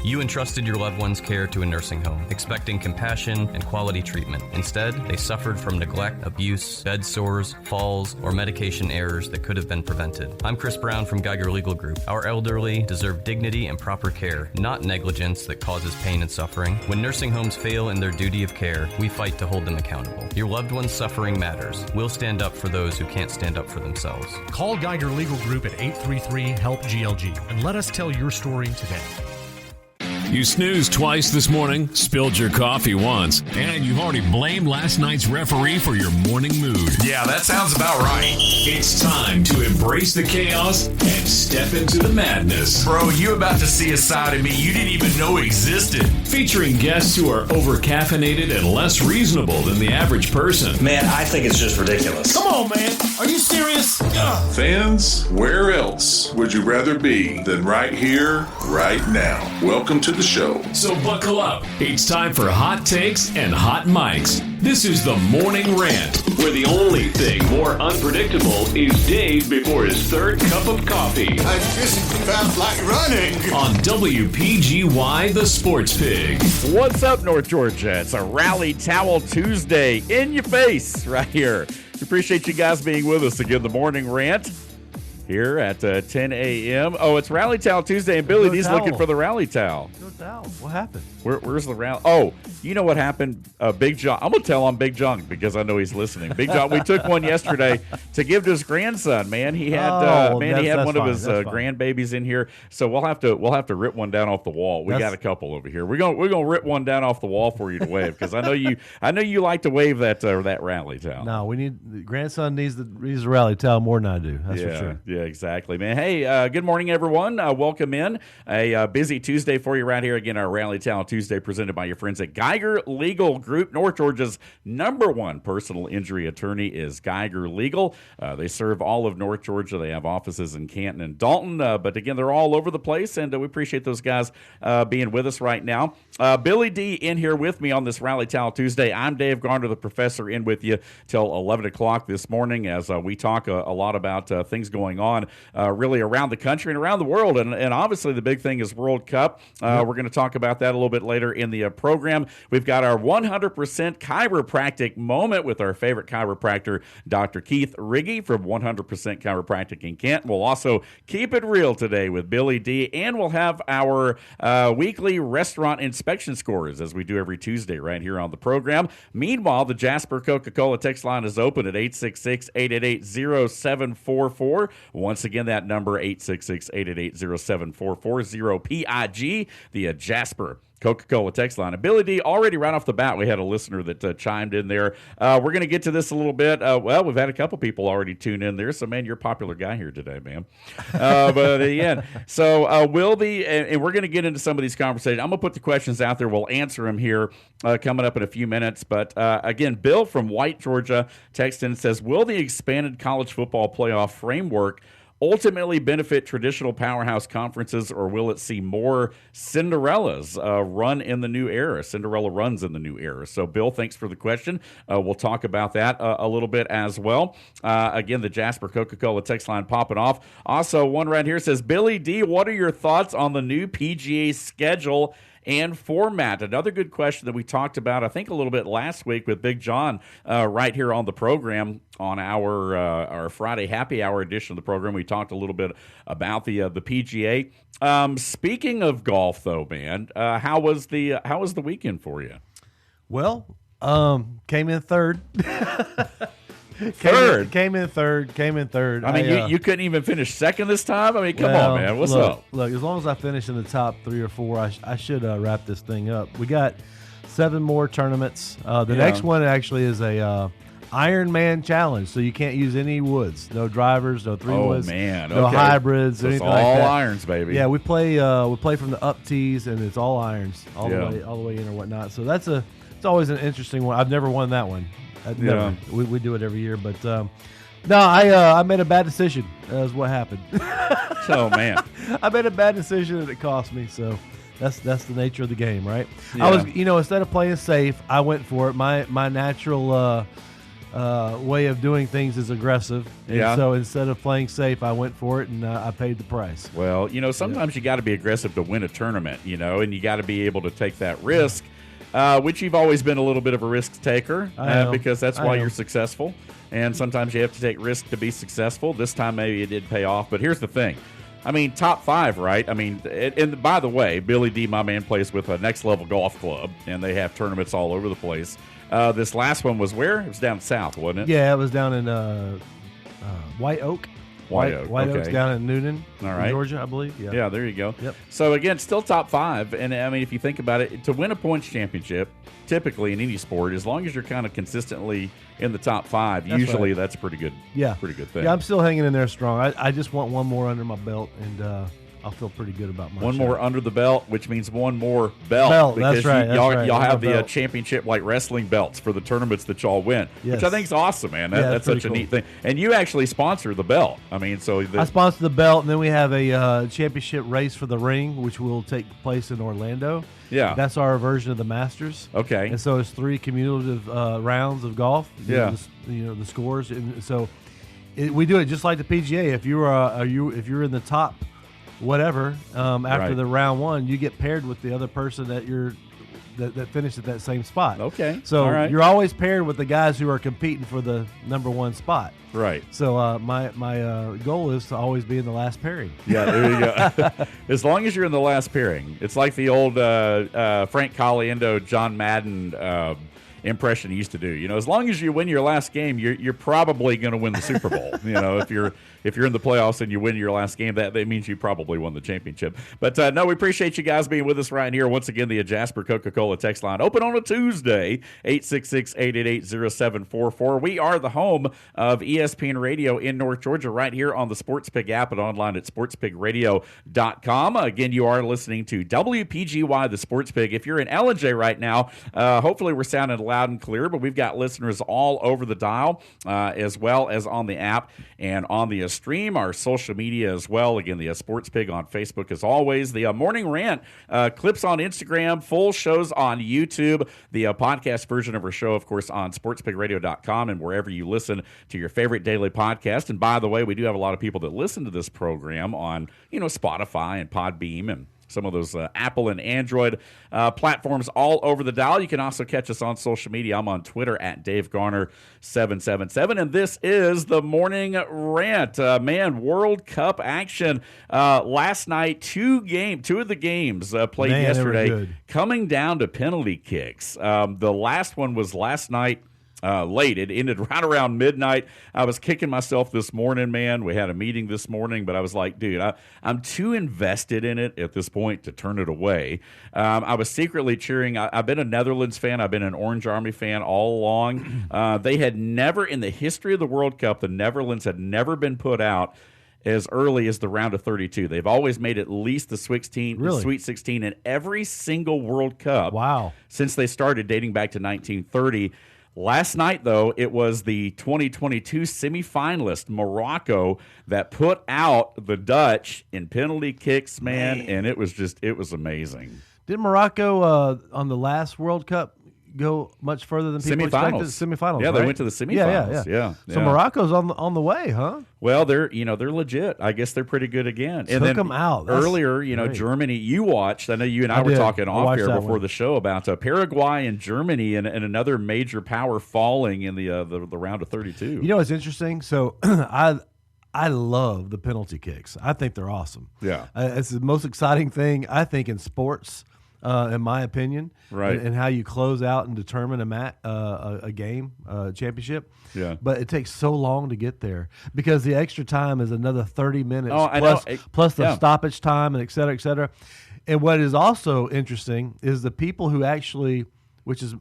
You entrusted your loved one's care to a nursing home, expecting compassion and quality treatment. Instead, they suffered from neglect, abuse, bed sores, falls, or medication errors that could have been prevented. I'm Chris Brown from Geiger Legal Group. Our elderly deserve dignity and proper care, not negligence that causes pain and suffering. When nursing homes fail in their duty of care, we fight to hold them accountable. Your loved one's suffering matters. We'll stand up for those who can't stand up for themselves. Call Geiger Legal Group at 833-HELP-GLG and let us tell your story today. You snoozed twice this morning, spilled your coffee once, and you've already blamed last night's referee for your morning mood. Yeah, that sounds about right. It's time to embrace the chaos and step into the madness. Bro, you about to see a side of me you didn't even know existed. Featuring guests who are over-caffeinated and less reasonable than the average person. Man, I think it's just ridiculous. Come on, man. Are you serious? Ugh. Fans, where else would you rather be than right here, right now? Welcome to the show. So buckle up. It's time for hot takes and hot mics. This is the Morning Rant, where the only thing more unpredictable is days before his third cup of coffee. I physically felt like running. On WPGY, the Sports Pig. What's up, North Georgia? It's a Rally Towel Tuesday in your face right here. We appreciate you guys being with us again. The Morning Rant here at 10 a.m. Oh, it's Rally Towel Tuesday, and Billy D's looking for the Rally Towel. Go towel. What happened? Where's the rally? Oh, you know what happened? Big John. I'm going to tell on Big John because I know he's listening. Big John, we took one yesterday to give to his grandson, man. He had he had one of his grandbabies in here. So we'll have to rip one down off the wall. We got a couple over here. We're gonna rip one down off the wall for you to wave because I know you like to wave that Rally Towel. No, the grandson needs the Rally Towel more than I do. That's for sure. Yeah, exactly, man. Hey, good morning, everyone. Welcome in. A busy Tuesday for you right here. Again, our Rally Towel Tuesday presented by your friends at Geiger Legal Group. North Georgia's #1 personal injury attorney is Geiger Legal. They serve all of North Georgia. They have offices in Canton and Dalton, but again, they're all over the place, and we appreciate those guys being with us right now. Billy D in here with me on this Rally Towel Tuesday. I'm Dave Garner, the professor, in with you till 11 o'clock this morning as we talk a lot about things going on really around the country and around the world, and obviously the big thing is World Cup. We're going to talk about that a little bit later in the program. We've got our 100% chiropractic moment with our favorite chiropractor, Dr. Keith Riggy from 100% Chiropractic in Kent. We'll also keep it real today with Billy D, and we'll have our weekly restaurant inspection scores as we do every Tuesday right here on the program. Meanwhile, the Jasper Coca-Cola text line is open at 866-888-0744. Once again, that number 866-888-0744, 0PIG, the Jasper Coca-Cola text line. And Billy D, already right off the bat, we had a listener that chimed in there. We're going to get to this a little bit. Well, we've had a couple people already tune in there, so, man, you're a popular guy here today, man. But, yeah. So, and we're going to get into some of these conversations. I'm going to put the questions out there. We'll answer them here coming up in a few minutes. But, again, Bill from White, Georgia, texted in and says, will the expanded college football playoff framework ultimately benefit traditional powerhouse conferences, or will it see more Cinderellas run in the new era? Cinderella runs in the new era. So, Bill, thanks for the question. We'll talk about that a little bit as well. Again, the Jasper Coca-Cola text line popping off. Also, one right here says, Billy D, what are your thoughts on the new PGA schedule and format? Another good question that we talked about, I think, a little bit last week with Big John right here on the program on our Friday happy hour edition of the program. We talked a little bit about the PGA. Speaking of golf, though, man, how was the weekend for you? Well, came in third. Came in third. I mean, you couldn't even finish second this time? I mean, come on, man. What's up? Look, as long as I finish in the top 3 or 4, I should wrap this thing up. We got 7 more tournaments. The next one actually is a Ironman challenge, so you can't use any woods. No drivers, no 3 woods. Oh, man. No hybrids, so anything it's like that. all irons, baby. Yeah, we play from the up tees, and it's all irons all the way in or whatnot. So it's always an interesting one. I've never won that one. We do it every year, but I made a bad decision. Is what happened. Oh, man. I made a bad decision and it cost me. So that's the nature of the game, right? Yeah. I was, instead of playing safe, I went for it. My natural way of doing things is aggressive. And Yeah. so instead of playing safe, I went for it, and I paid the price. Well, sometimes you got to be aggressive to win a tournament, and you got to be able to take that risk, which you've always been a little bit of a risk taker because that's why you're successful. And sometimes you have to take risk to be successful. This time maybe it did pay off. But here's the thing. I mean, top 5, right? I mean, and by the way, Billy D, my man, plays with a Next Level Golf Club, and they have tournaments all over the place. This last one was where? It was down south, wasn't it? Yeah, it was down in White Oak. White Oak, White okay. Oak's down in Noonan, All right. Georgia, I believe. Yeah. Yeah, there you go. Yep. So, again, still top 5. And, I mean, if you think about it, to win a points championship, typically in any sport, as long as you're kind of consistently in the top 5, usually that's a pretty good thing. Yeah, I'm still hanging in there strong. I just want one more under my belt, and I'll feel pretty good about my One shot. more under the belt, which means one more belt. That's because right. y'all have the belt. championship like wrestling belts for the tournaments that y'all win, Yes. which I think is awesome, man. That's such a pretty neat thing. And you actually sponsor the belt. I mean, I sponsor the belt, and then we have a championship race for the ring, which will take place in Orlando. Yeah. That's our version of the Masters. Okay. And so it's 3 cumulative rounds of golf. Yeah. The scores, and so we do it just like the PGA. If if you're in the top, whatever, after Right. the round 1, you get paired with the other person that finished at that same spot. Okay. So All right. you're always paired with the guys who are competing for the number 1 spot. Right. So my goal is to always be in the last pairing. Yeah, there you go. As long as you're in the last pairing. It's like the old Frank Caliendo, John Madden impression he used to do. As long as you win your last game, you're probably going to win the Super Bowl. If you're in the playoffs and you win your last game, that means you probably won the championship. But no, we appreciate you guys being with us right here. Once again, the Jasper Coca-Cola text line open on a Tuesday, 866-888-0744. We are the home of ESPN Radio in North Georgia, right here on the SportsPig app and online at sportspigradio.com. Again, you are listening to WPGY, the SportsPig. If you're in LJ right now, hopefully we're sounding loud and clear, but we've got listeners all over the dial, as well as on the app and on the stream, our social media as well. Again, the Sports Pig on Facebook as always. The Morning Rant clips on Instagram, full shows on YouTube, the podcast version of our show, of course, on sportspigradio.com and wherever you listen to your favorite daily podcast. And by the way, we do have a lot of people that listen to this program on, Spotify and Podbeam and some of those Apple and Android platforms all over the dial. You can also catch us on social media. I'm on Twitter at DaveGarner777, and this is the Morning Rant. World Cup action last night. Two of the games played yesterday, coming down to penalty kicks. The last one was last night. Late. It ended right around midnight. I was kicking myself this morning, man. We had a meeting this morning, but I was like, dude, I'm too invested in it at this point to turn it away. I was secretly cheering. I've been a Netherlands fan. I've been an Orange Army fan all along. They had never, in the history of the World Cup, the Netherlands had never been put out as early as the round of 32. They've always made at least the Sweet 16 in every single World Cup. Wow. Since they started, dating back to 1930. Last night, though, it was the 2022 semifinalist, Morocco, that put out the Dutch in penalty kicks, man. And it was amazing. Did Morocco on the last World Cup go much further than people expected? Semifinals. Yeah, right? they went to the semifinals. Yeah. So Morocco's on the way, huh? Well, they're legit. I guess they're pretty good again. And took them out. Earlier, Germany. You watched. I know you and I were talking off here before the show about Paraguay and Germany and another major power falling in the round of 32. It's interesting. So I love the penalty kicks. I think they're awesome. Yeah, it's the most exciting thing I think in sports. In my opinion, right, and how you close out and determine a game, championship. Yeah, but it takes so long to get there because the extra time is another 30 minutes plus the stoppage time and et cetera, et cetera. And what is also interesting is the people who actually, which is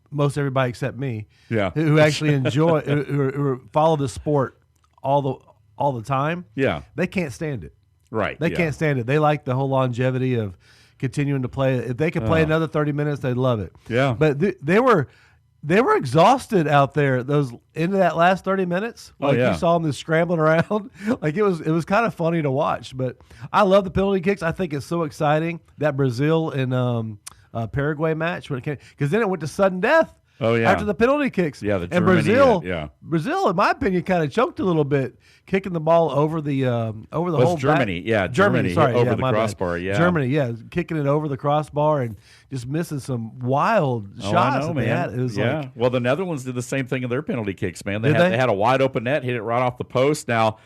most everybody except me, who actually enjoy, who follow the sport all the time. Yeah, they can't stand it. Right, they can't stand it. They like the whole longevity of continuing to play. If they could play another 30 minutes, they'd love it. Yeah. But they were exhausted out there those into that last 30 minutes. You saw them just scrambling around. Like it was kind of funny to watch. But I love the penalty kicks. I think it's so exciting. That Brazil and Paraguay match when it came, because then it went to sudden death. Oh, yeah. After the penalty kicks. Yeah, the and Germany, Brazil, in my opinion, kind of choked a little bit, kicking the ball over the whole Germany, back. Germany, sorry, over yeah, the my bad. crossbar, yeah. Germany, kicking it over the crossbar and just missing some wild shots. I know, man. It was well, the Netherlands did the same thing in their penalty kicks, man. They Did they? had a wide open net, hit it right off the post. Now,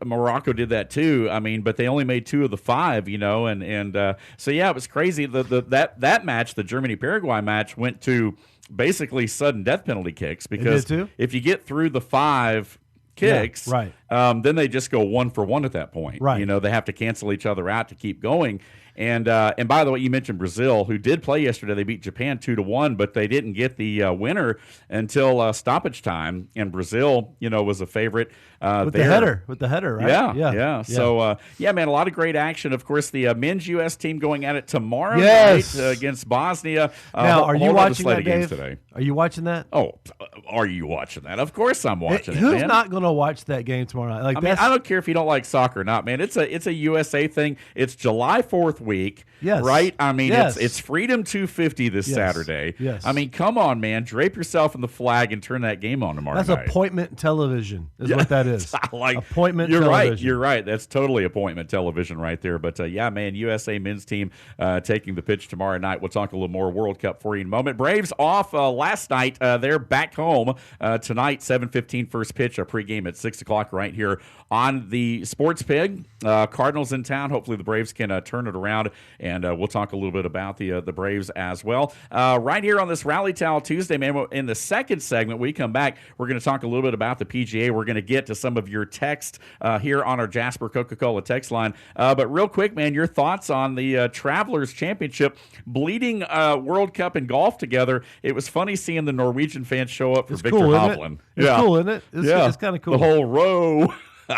Morocco did that too. I mean, but they only made 2 of the 5, and so yeah, it was crazy. That match, the Germany-Paraguay match, went to basically sudden death penalty kicks because if you get through the 5 kicks, then they just go 1 for 1 at that point. Right. They have to cancel each other out to keep going. And by the way, you mentioned Brazil, who did play yesterday. They beat Japan 2-1, but they didn't get the winner until stoppage time. And Brazil, was a favorite with the header, right? Yeah. So man, a lot of great action. Of course, the men's U.S. team going at it tomorrow Yes. night against Bosnia. Now, are you watching that, Dave? Today. Are you watching that? Oh, are you watching that? Of course, I'm watching it. Who's man. not going to watch that game tomorrow night? I mean, I don't care if you don't like soccer or not, man. It's a USA thing. It's July 4th week. Yes. Right? I mean, Yes. it's Freedom 250 this Saturday. Yes. I mean, come on, man. Drape yourself in the flag and turn that game on tomorrow That's night. appointment television is what that is. Appointment You're television. right. You're right. That's totally appointment television right there. But, man, USA men's team taking the pitch tomorrow night. We'll talk a little more World Cup for you in a moment. Braves off last night. They're back home tonight, 7:15 first pitch, a pregame at 6 o'clock right here on the Sports Pig. Cardinals in town. Hopefully the Braves can turn it around, and we'll talk a little bit about the Braves as well. Right here on this Rally Towel Tuesday, man, in the second segment, we come back, we're going to talk a little bit about the PGA. We're going to get to some of your text here on our Jasper Coca-Cola text line. But real quick, man, your thoughts on the Travelers Championship bleeding World Cup and golf together. It was funny seeing the Norwegian fans show up for Victor Hovland. It's cool, isn't it? It's kind of cool. The whole row.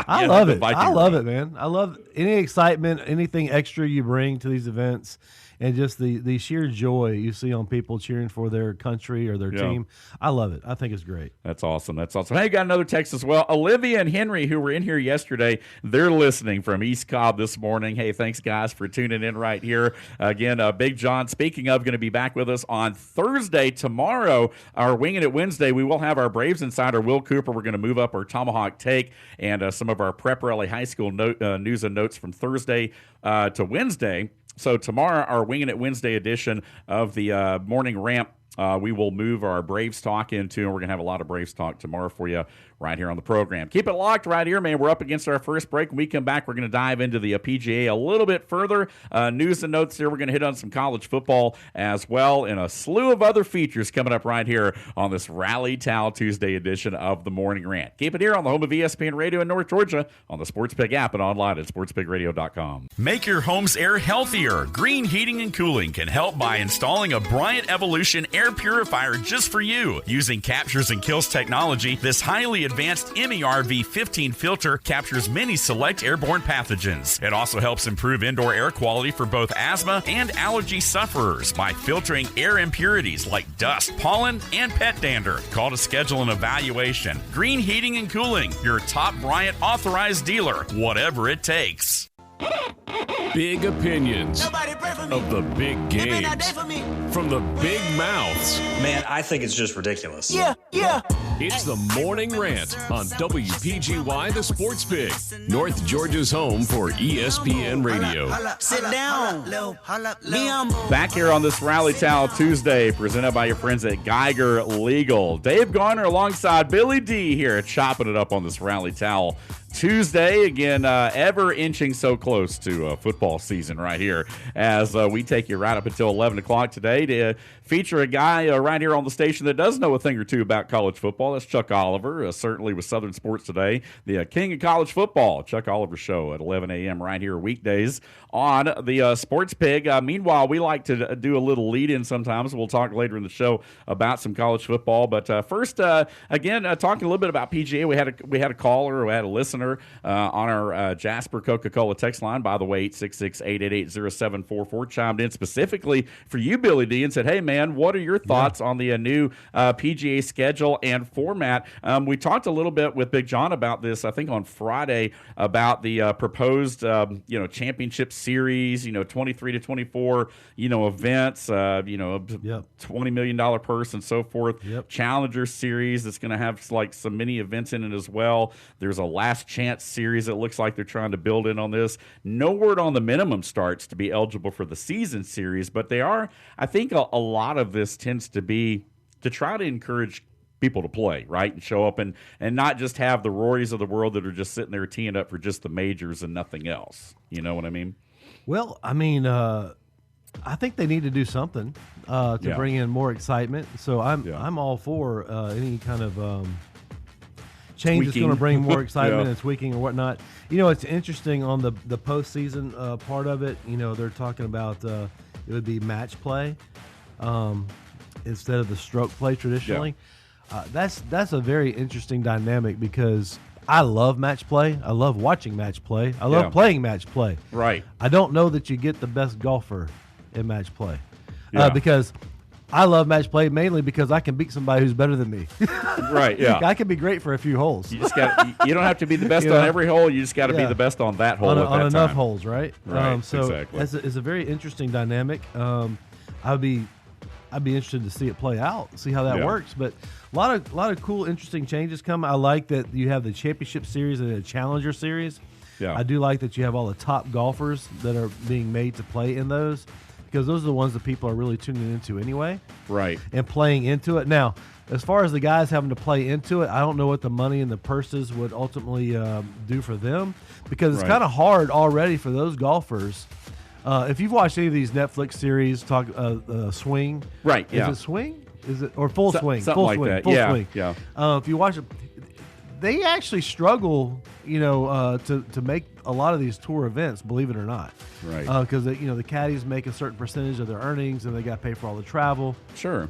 I love it. I love it, man. I love any excitement, anything extra you bring to these events, and just the sheer joy you see on people cheering for their country or their team. I love it. I think it's great. That's awesome. Hey, got another text as well. Olivia and Henry, who were in here yesterday, they're listening from East Cobb this morning. Hey, thanks, guys, for tuning in right here. Again, Big John, speaking of, going to be back with us on Thursday. Tomorrow, our Winging It Wednesday, we will have our Braves insider, Will Cooper. We're going to move up our Tomahawk Take and some of our Prep Rally High School news and notes from Thursday to Wednesday. So tomorrow, our Winging It Wednesday edition of the Morning Rant, we will move our Braves talk into, and we're going to have a lot of Braves talk tomorrow for you right here on the program. Keep it locked right here, man. We're up against our first break. When we come back, we're going to dive into the PGA a little bit further. News and notes here. We're going to hit on some college football as well, and a slew of other features coming up right here on this Rally Towel Tuesday edition of the Morning Rant. Keep it here on the home of ESPN Radio in North Georgia, on the Sports Pig app, and online at sportspigradio.com. Make your home's air healthier. Green Heating and Cooling can help by installing a Bryant Evolution air purifier just for you. Using Captures and Kills technology, this highly advanced MERV15 filter captures many select airborne pathogens. It also helps improve indoor air quality for both asthma and allergy sufferers by filtering air impurities like dust, pollen, and pet dander. Call to schedule an evaluation. Green Heating and Cooling, your top Bryant authorized dealer, whatever it takes. Big opinions of the big games from the big mouths. Man, I think it's just ridiculous. Yeah. It's the Morning Rant on WPGY, the Sports Pig, North Georgia's home for ESPN Radio. Sit down. Back here on this Rally Towel Tuesday, presented by your friends at Geiger Legal. Dave Garner alongside Billy D here, chopping it up on this Rally Towel Tuesday. Again, ever inching so close to football season right here as we take you right up until 11 o'clock today to feature a guy right here on the station that does know a thing or two about college football. That's Chuck Oliver, certainly with Southern Sports Today, the king of college football. Chuck Oliver Show at 11 a.m. right here weekdays on the Sports Pig. Meanwhile, we like to do a little lead-in sometimes. We'll talk later in the show about some college football. But first, again, talking a little bit about PGA, we had a caller, we had a listener on our Jasper Coca-Cola text line. By the way, 866-888-0744 chimed in specifically for you, Billy Ability and said, hey, man, what are your thoughts on the new PGA schedule and format? We talked a little bit with Big John about this, I think, on Friday, about the proposed, championship series, 23 to 24, events, $20 million purse and so forth. Challenger series that's going to have like some mini events in it as well. There's a last chance series that looks like they're trying to build in on this. No word on the minimum starts to be eligible for the season series, but they are, I think a lot of this tends to be to try to encourage people to play, right, and show up and not just have the Rorys of the world that are just sitting there teeing up for just the majors and nothing else. You know what I mean? Well, I mean, I think they need to do something to bring in more excitement. So I'm all for any kind of change that's going to bring more excitement and tweaking or whatnot. It's interesting on the postseason part of it. They're talking about it would be match play instead of the stroke play traditionally. That's a very interesting dynamic because I love match play. I love watching match play. I love playing match play. Right. I don't know that you get the best golfer in match play because I love match play mainly because I can beat somebody who's better than me. Right, yeah. I can be great for a few holes. You just got. You don't have to be the best on every hole. You just got to be the best on that hole on enough time. holes, right? Right, so exactly. It's a very interesting dynamic. I'd be interested to see it play out, see how that works. But a lot of cool, interesting changes come. I like that you have the championship series and the challenger series. Yeah. I do like that you have all the top golfers that are being made to play in those, because those are the ones that people are really tuning into anyway. Right. And playing into it. Now, as far as the guys having to play into it, I don't know what the money and the purses would ultimately do for them, because it's kind of hard already for those golfers. If you've watched any of these Netflix series, Swing. Right, Is it Swing? Is it, or Full Swing? Something Full like Swing. that. Full Yeah, Swing. yeah. If you watch it, they actually struggle, to make a lot of these tour events, believe it or not. Right. Because, the caddies make a certain percentage of their earnings, and they got to pay for all the travel. Sure.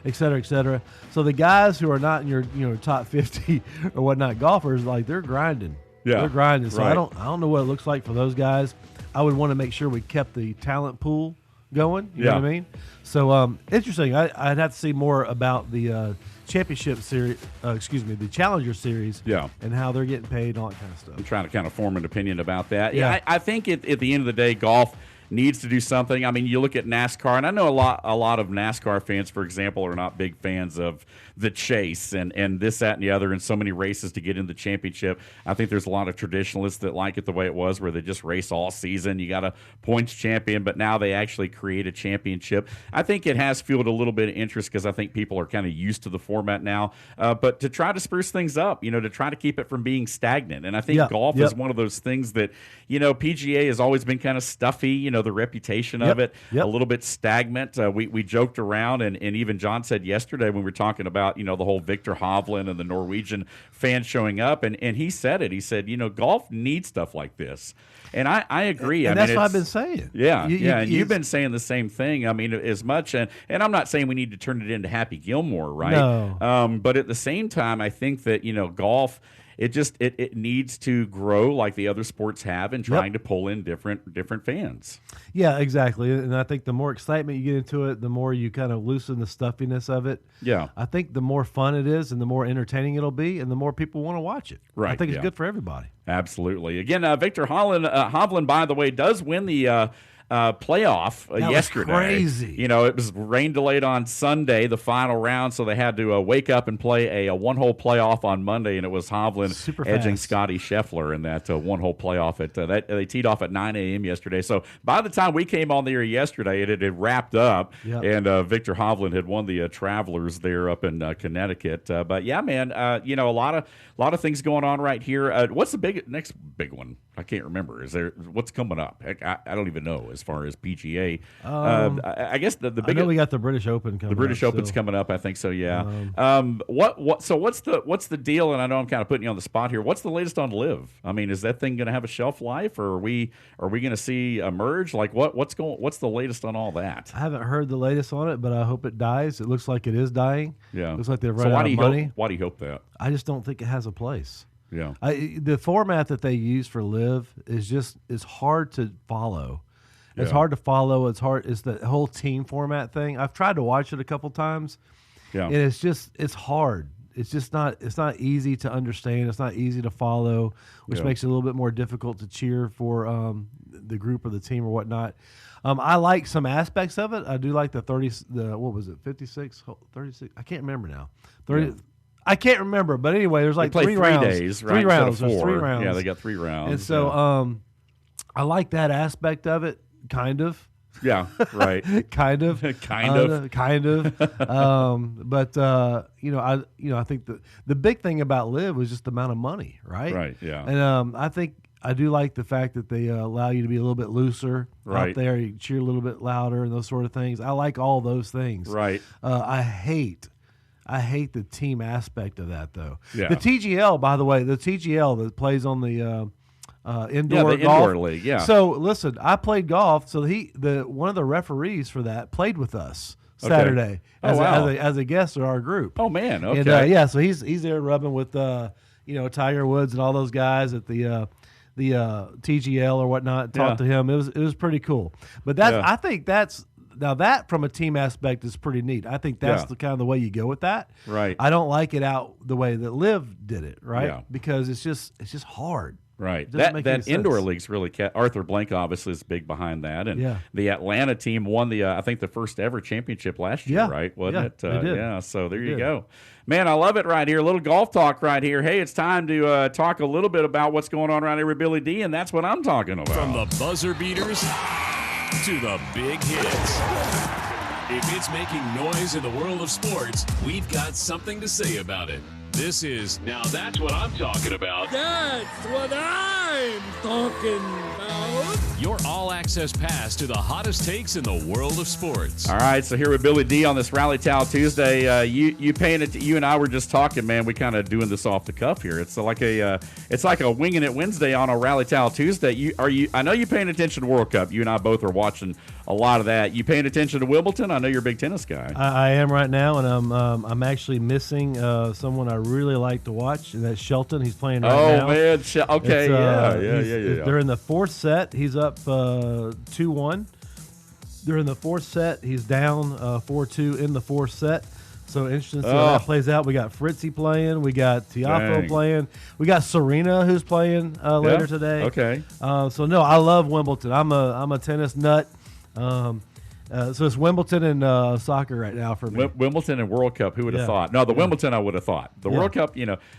Et cetera, et cetera. So the guys who are not in your top 50 or whatnot golfers, like, they're grinding. Yeah. They're grinding. So Right. I don't know what it looks like for those guys. I would want to make sure we kept the talent pool going. You know what I mean? So interesting. I'd have to see more about the championship series, the Challenger series, and how they're getting paid and all that kind of stuff. I'm trying to kind of form an opinion about that. Yeah, I think at the end of the day, golf needs to do something. I mean, you look at NASCAR, and I know a lot of NASCAR fans, for example, are not big fans of the chase and this, that, and the other, and so many races to get in the championship. I think there's a lot of traditionalists that like it the way it was, where they just race all season. You got a points champion, but now they actually create a championship. I think it has fueled a little bit of interest because I think people are kind of used to the format now. But to try to spruce things up, to try to keep it from being stagnant. And I think golf is one of those things that, PGA has always been kind of stuffy, the reputation of it, a little bit stagnant. We joked around, and even John said yesterday when we were talking about, the whole Victor Hovland and the Norwegian fans showing up, and he said it. He said, golf needs stuff like this. And I agree. And that's what I've been saying. Yeah, and you've been saying the same thing. I mean, as much, and I'm not saying we need to turn it into Happy Gilmore, right? No. But at the same time, I think that, golf, it needs to grow like the other sports have, and trying to pull in different fans. Yeah, exactly. And I think the more excitement you get into it, the more you kind of loosen the stuffiness of it. Yeah. I think the more fun it is, and the more entertaining it'll be, and the more people want to watch it. Right. I think it's good for everybody. Absolutely. Again, Victor Hovland, by the way, does win the playoff yesterday. Was crazy. It was rain delayed on Sunday, the final round, so they had to wake up and play a one-hole playoff on Monday, and it was Hovland edging Scotty Scheffler in that one-hole playoff. They teed off at 9 a.m. yesterday. So by the time we came on the air yesterday, it had wrapped up, and Victor Hovland had won the Travelers there up in Connecticut. But yeah, man, a lot of things going on right here. What's the next big one? I can't remember. What's coming up? Heck, I don't even know as far as PGA. I guess the big. I know we got the British Open coming. The British Open's coming up. I think so. Yeah. So what's the deal? And I know I'm kind of putting you on the spot here. What's the latest on LIV? I mean, is that thing going to have a shelf life, or are we going to see a merge? Like what's the latest on all that? I haven't heard the latest on it, but I hope it dies. It looks like it is dying. Yeah. Looks like they've run out of money. Why do you hope that? I just don't think it has a place. Yeah. The format that they use for LIV is hard to follow. It's hard to follow. It's hard. It's the whole team format thing. I've tried to watch it a couple times, and it's hard. It's just not. It's not easy to understand. It's not easy to follow, which makes it a little bit more difficult to cheer for the group or the team or whatnot. I like some aspects of it. I do like the 30. What was it? 56, 36. I can't remember now. 30. Yeah. I can't remember, but anyway, there's like three rounds. Days, right? 3 rounds. There's 3 rounds. Yeah, they got 3 rounds. And so, I like that aspect of it, kind of. Yeah, right. kind of. kind of. But I think the big thing about LIV was just the amount of money, right? Right. Yeah. And I think I do like the fact that they allow you to be a little bit looser out there. You cheer a little bit louder and those sort of things. I like all those things. Right. I hate the team aspect of that, though. Yeah. The TGL, by the way, the TGL that plays on the indoor the golf indoor league. Yeah. So listen, I played golf. So one of the referees for that played with us Saturday as a guest of our group. Oh man. Okay. And so he's there rubbing with Tiger Woods and all those guys at the TGL or whatnot. Talked to him. It was pretty cool. But I think now that from a team aspect is pretty neat. I think that's the kind of the way you go with that. Right. I don't like it out the way that LIV did it, right? Yeah. Because it's just hard. Right. That indoor league's really Arthur Blank obviously is big behind that, and the Atlanta team won the I think the first ever championship last year, right? Wasn't it? They did. Yeah. So there you go. Man, I love it right here. A little golf talk right here. Hey, it's time to talk a little bit about what's going on around here with Billy D, and that's what I'm talking about. From the buzzer beaters to the big hits. If it's making noise in the world of sports, we've got something to say about it. This is Now That's What I'm Talking About. That's what I'm talking about. Your all-access pass to the hottest takes in the world of sports. All right, so here with Billy D on this Rally Towel Tuesday. You and I were just talking, man. We kind of doing this off the cuff here. It's like a winging it Wednesday on a Rally Towel Tuesday. I know you're paying attention to World Cup. You and I both are watching a lot of that. You paying attention to Wimbledon? I know you're a big tennis guy. I am right now, and I'm actually missing someone I really like to watch, and that's Shelton. He's playing right now. Oh man, okay, yeah. They're in the fourth set. He's up 2-1. They're in the fourth set. He's down 4-2 in the fourth set. So interesting to see how that plays out. We got Fritzy playing. We got Tiafoe playing. We got Serena who's playing later today. Okay. So no, I love Wimbledon. I'm a tennis nut. So it's Wimbledon and soccer right now for me. Wimbledon and World Cup. Who would have thought? No, the Wimbledon I would have thought. The World Cup,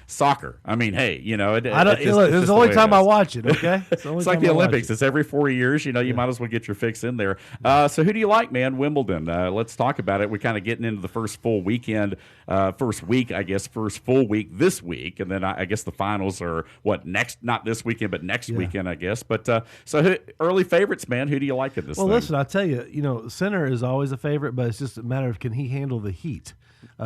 soccer. I mean, hey, it's the only time I watch it. Okay, it's like the Olympics. It's every 4 years. You might as well get your fix in there. So who do you like, man? Wimbledon. Let's talk about it. We're kind of getting into the first full weekend, first full week this week, and then I guess the finals are next? Not this weekend, but next weekend, I guess. But early favorites, man. Who do you like at this? Well, listen, I tell you, Center is always a favorite, but it's just a matter of can he handle the heat.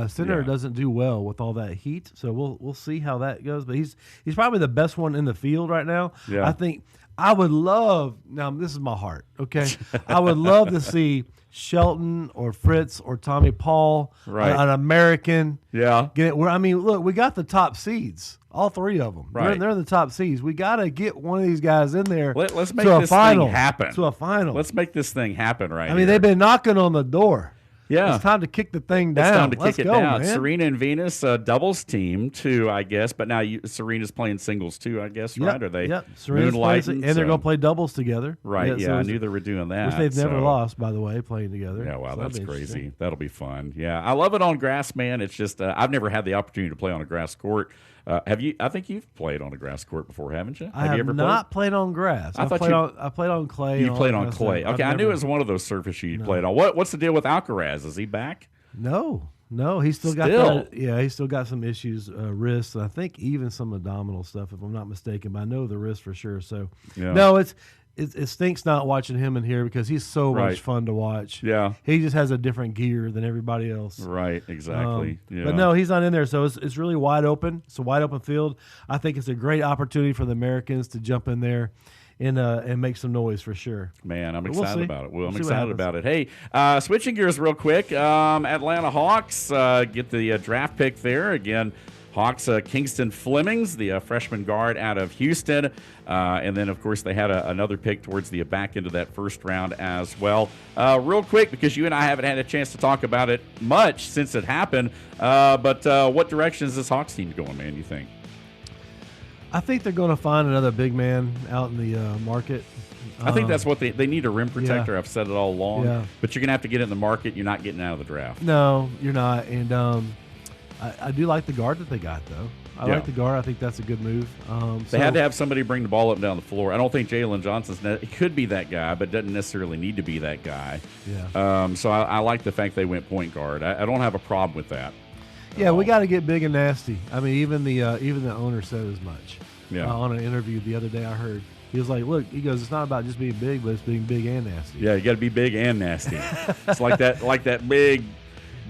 Center doesn't do well with all that heat, so we'll see how that goes. But he's probably the best one in the field right now. Yeah. I think I would love. Now this is my heart. Okay, I would love to see Shelton or Fritz or Tommy Paul, an American. Yeah, get it. I mean, look, we got the top seeds. All three of them. Right. They're in the top seeds. We got to get one of these guys in there. Let's make this thing happen. To a final. Let's make this thing happen right I mean, they've been knocking on the door. Yeah. It's time to kick the thing down. It's time to kick it down. Man. Serena and Venus, doubles team too, I guess. But now Serena's playing singles too, I guess, right? Are they moonlighting? And they're going to play doubles together. Right, yeah. I knew they were doing that. Which they've never lost, by the way, playing together. Yeah, wow, that's crazy. That'll be fun. Yeah, I love it on grass, man. It's just I've never had the opportunity to play on a grass court. Have you? I think you've played on a grass court before, haven't you? I have you ever not played on grass. I played on clay. You played on clay. Okay, I knew it was one of those surfaces you played on. What's the deal with Alcaraz? Is he back? No, he's still got that. Yeah, he's still got some issues, wrists. I think even some abdominal stuff, if I'm not mistaken. But I know the wrist for sure. So no, it stinks not watching him in here because he's so much fun to watch. Yeah, he just has a different gear than everybody else. Right, exactly. But no, he's not in there, so it's really wide open. It's a wide open field. I think it's a great opportunity for the Americans to jump in there and make some noise for sure. Man, I'm excited about it. Well, I'm excited about it. Hey, switching gears real quick. Atlanta Hawks get the draft pick there again. Hawks, Kingston Flemings, the freshman guard out of Houston. And then, of course, they had another pick towards the back end of that first round as well. Real quick, because you and I haven't had a chance to talk about it much since it happened, but what direction is this Hawks team going, man, you think? I think they're going to find another big man out in the market. I think that's what they need, a rim protector. Yeah. I've said it all along. Yeah. But you're going to have to get it in the market. You're not getting out of the draft. No, you're not. And I do like the guard that they got, though. I Yeah. like the guard. I think that's a good move. They had to have somebody bring the ball up and down the floor. I don't think Jalen Johnson's he could be that guy, but doesn't necessarily need to be that guy. Yeah. So I like the fact they went point guard. I don't have a problem with that. Yeah, we got to get big and nasty. I mean, even the owner said as much. Yeah. On an interview the other day, I heard he was like, "Look," he goes, "It's not about just being big, but it's being big and nasty." Yeah, you got to be big and nasty. It's like that big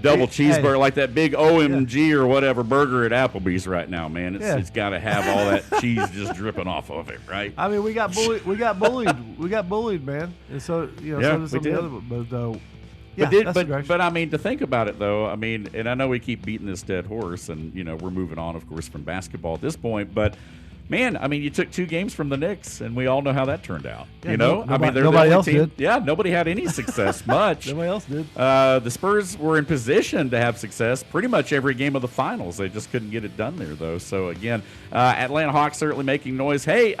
double cheeseburger, like that big OMG or whatever burger at Applebee's right now, man. It's got to have all that cheese just dripping off of it, right? I mean, we got bullied. We got bullied, man. And so so did some of the other. But but I mean, to think about it though, I mean, and I know we keep beating this dead horse, and we're moving on, of course, from basketball at this point, but. Man, I mean, you took 2 games from the Knicks, and we all know how that turned out. Yeah, I mean, they're nobody the only else team. did. Yeah, nobody had any success much. Nobody else did. The Spurs were in position to have success pretty much every game of the finals. They just couldn't get it done there, though. So, again, Atlanta Hawks certainly making noise. Hey,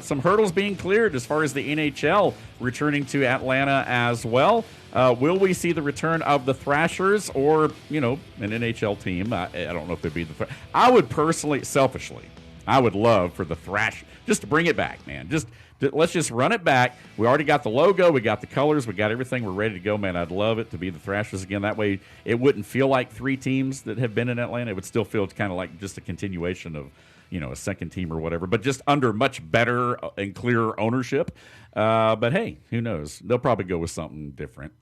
some hurdles being cleared as far as the NHL returning to Atlanta as well. Will we see the return of the Thrashers or, an NHL team? I don't know if they'd be the – I would personally, selfishly – I would love for the Thrash just to bring it back, man. Let's just run it back. We already got the logo. We got the colors. We got everything. We're ready to go, man. I'd love it to be the Thrashers again. That way it wouldn't feel like 3 teams that have been in Atlanta. It would still feel kind of like just a continuation of, a second team or whatever, but just under much better and clearer ownership. But, hey, who knows? They'll probably go with something different,